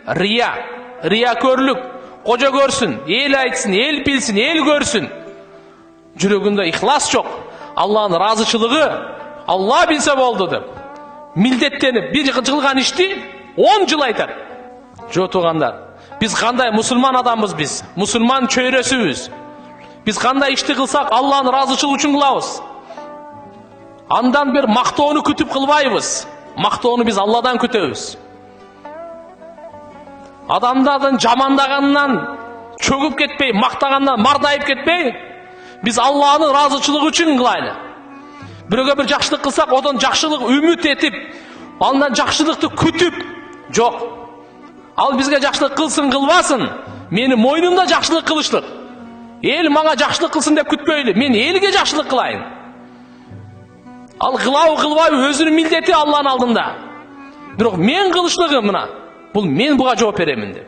Riyakörlük, koca görsün, el aytsın, el bilsin, el görsün. Жүрөгүндө ихлас жок. Allah'ın razıçılığı, Allah bilse boldu dep. Милдеттенип bir кылган ишти 10 жыл айтат. Жо туугандар, biz кандай мусулман адамбыз biz? Мусулман чөйрөсүбүз. Biz кандай ишти кылсак Allah'ın разычылыгы үчүн кылабыз. Андан бир мактоону күтүп кылбайбыз. Мактоону biz Allah'dan күтөбүз. Адамдардын жамандаганынан чөгүп кетпей, мактагандан мардайып кетпей, biz Allah'ın razıçılığı үчүн кылайлы. Бирөөгө бир жакшылык кылсак, одан жакшылык үмүт этип, андан жакшылыкты күтүп, жок. Ал бизге жакшылык кылсын, кылбасын, мени мойнумда жакшылык кылыштык. Эл мага жакшылык кылсын деп күтпөйлү, мен элге жакшылык кылайын. Ал кылабы кылбайбы өзүнүн милдети Allah'ın алдында. Бирок мен кылышлыгым мына, бул мен буга жооп беремин деп.